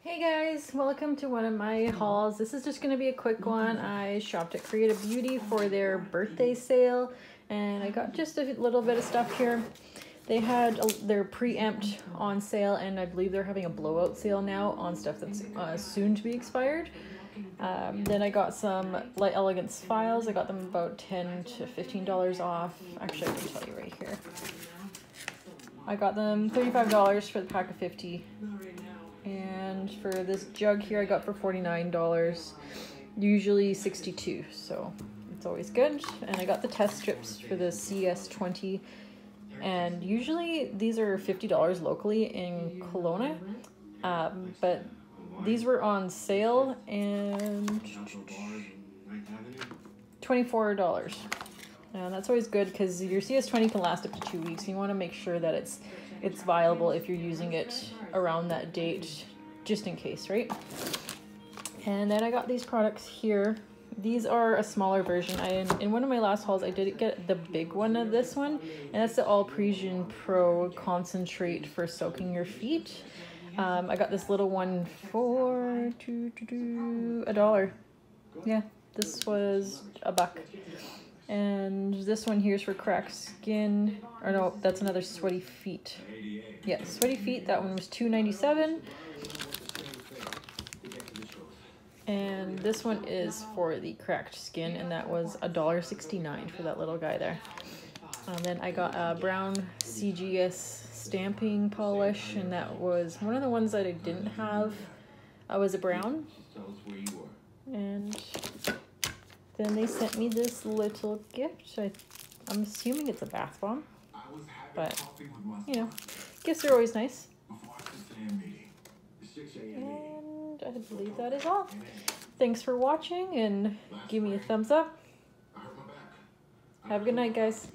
Hey guys, welcome to one of my hauls. This is just going to be a quick one. I shopped at Creata Beauty for their birthday sale and I got just a little bit of stuff here. They had their preempt on sale and I believe they're having a blowout sale now on stuff that's soon to be expired. Then I got some Light Elegance files. I got them about $10 to $15 off. Actually, I can tell you right here. I got them $35 for the pack of 50. And for this jug here, I got for $49, usually $62, so it's always good. And I got the test strips for the CS20, and usually these are $50 locally in Kelowna, but these were on sale and $24. And that's always good because your CS20 can last up to 2 weeks. You want to make sure that it's viable if you're using it around that date, just in case, right? And then I got these products here. These are a smaller version. In one of my last hauls, I did get the big one of this one, and that's the All Parisian Pro Concentrate for soaking your feet. I got this little one for $1. Yeah, this was $1. And this one here is for cracked skin. Or no, that's another sweaty feet. Yeah, sweaty feet. That one was $2.97. And this one is for the cracked skin, and that was $1.69 for that little guy there. And then I got a brown CGS stamping polish, and that was one of the ones that I didn't have. I was a brown. And then they sent me this little gift. I'm assuming it's a bath bomb, but you know, gifts are always nice. And I believe that is all. Thanks for watching and give me a thumbs up. Have a good night, guys.